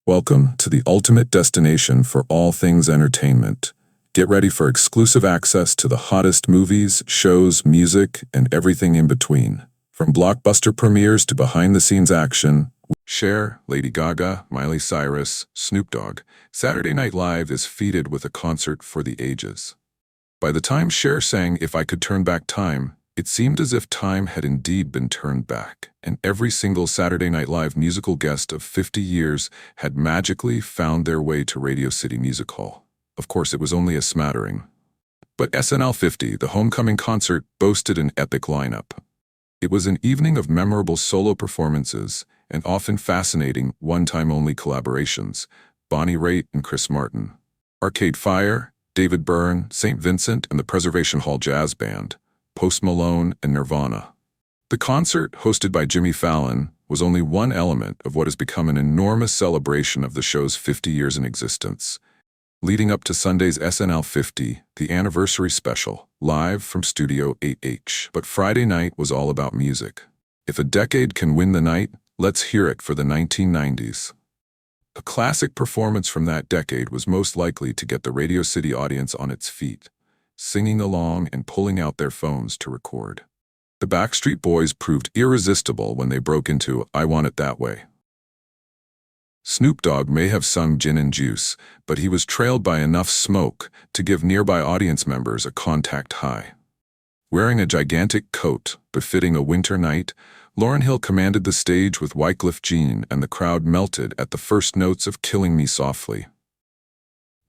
Welcome to the ultimate destination for all things entertainment. Get ready for exclusive access to the hottest movies, shows, music, and everything in between. From blockbuster premieres to behind-the-scenes action, Cher, Lady Gaga, Miley Cyrus, Snoop Dogg. Saturday Night Live is feted with a concert for the ages. By the time Cher sang "If I Could Turn Back Time," it seemed as if time had indeed been turned back, and every single Saturday Night Live musical guest of 50 years had magically found their way to Radio City Music Hall. Of course, it was only a smattering. But SNL 50, the homecoming concert, boasted an epic lineup. It was an evening of memorable solo performances and often fascinating one-time-only collaborations. Raitt and Chris Martin, Arcade Fire, David Byrne, St. Vincent and the Preservation Hall Jazz Band, Malone and Nirvana. The concert, hosted by Jimmy Fallon, was only one element of what has become an enormous celebration of the show's 50 years in existence. Leading up to Sunday's SNL 50, the anniversary special, live from Studio 8H. But Friday night was all about music. If a decade can win the night, let's hear it for the 1990s. A classic performance from that decade was most likely to get the Radio City audience on its feet, singing along and pulling out their phones to record. The Backstreet Boys proved irresistible when they broke into "I Want It That Way." Snoop Dogg may have sung "Gin and Juice," but he was trailed by enough smoke to give nearby audience members a contact high. Wearing a gigantic coat befitting a winter night, Lauryn Hill commanded the stage with Wyclef Jean, and the crowd melted at the first notes of "Killing Me Softly."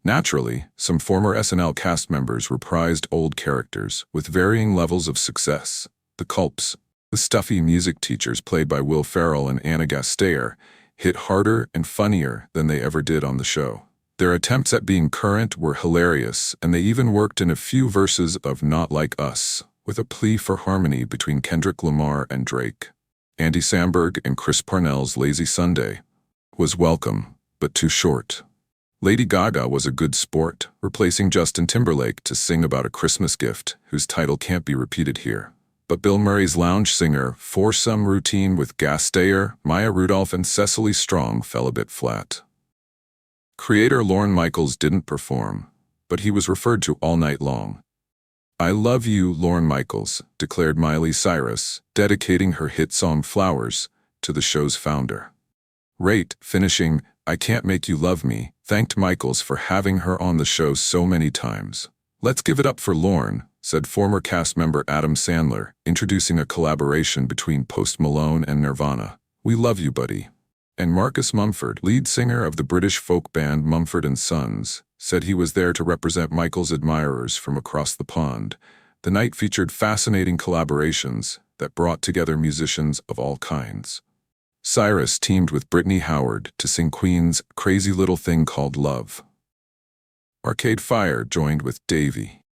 Naturally, some former SNL cast members reprised old characters with varying levels of success. The Culps, the stuffy music teachers played by Will Ferrell and Anna Gasteyer, hit harder and funnier than they ever did on the show. Their attempts at being current were hilarious, and they even worked in a few verses of "Not Like Us," with a plea for harmony between Kendrick Lamar and Drake. Andy Samberg and Chris Parnell's "Lazy Sunday" was welcome, but too short. Lady Gaga was a good sport, replacing Justin Timberlake to sing about a Christmas gift whose title can't be repeated here. But Bill Murray's lounge singer foursome routine with Gasteyer, Maya Rudolph and Cecily Strong fell a bit flat. Creator Lorne Michaels didn't perform, but he was referred to all night long. "I love you, Lorne Michaels," declared Miley Cyrus, dedicating her hit song "Flowers" to the show's founder. Raitt, finishing "I Can't Make You Love Me," thanked Michaels for having her on the show so many times. "Let's give it up for Lorne," said former cast member Adam Sandler, introducing a collaboration between Malone and Nirvana. "We love you, buddy." And Marcus Mumford, lead singer of the British folk band Mumford & Sons, said he was there to represent Michaels' admirers from across the pond. The night featured fascinating collaborations that brought together musicians of all kinds. Cyrus teamed with Brittany Howard to sing Queen's "Crazy Little Thing Called Love." Arcade Fire joined with Davey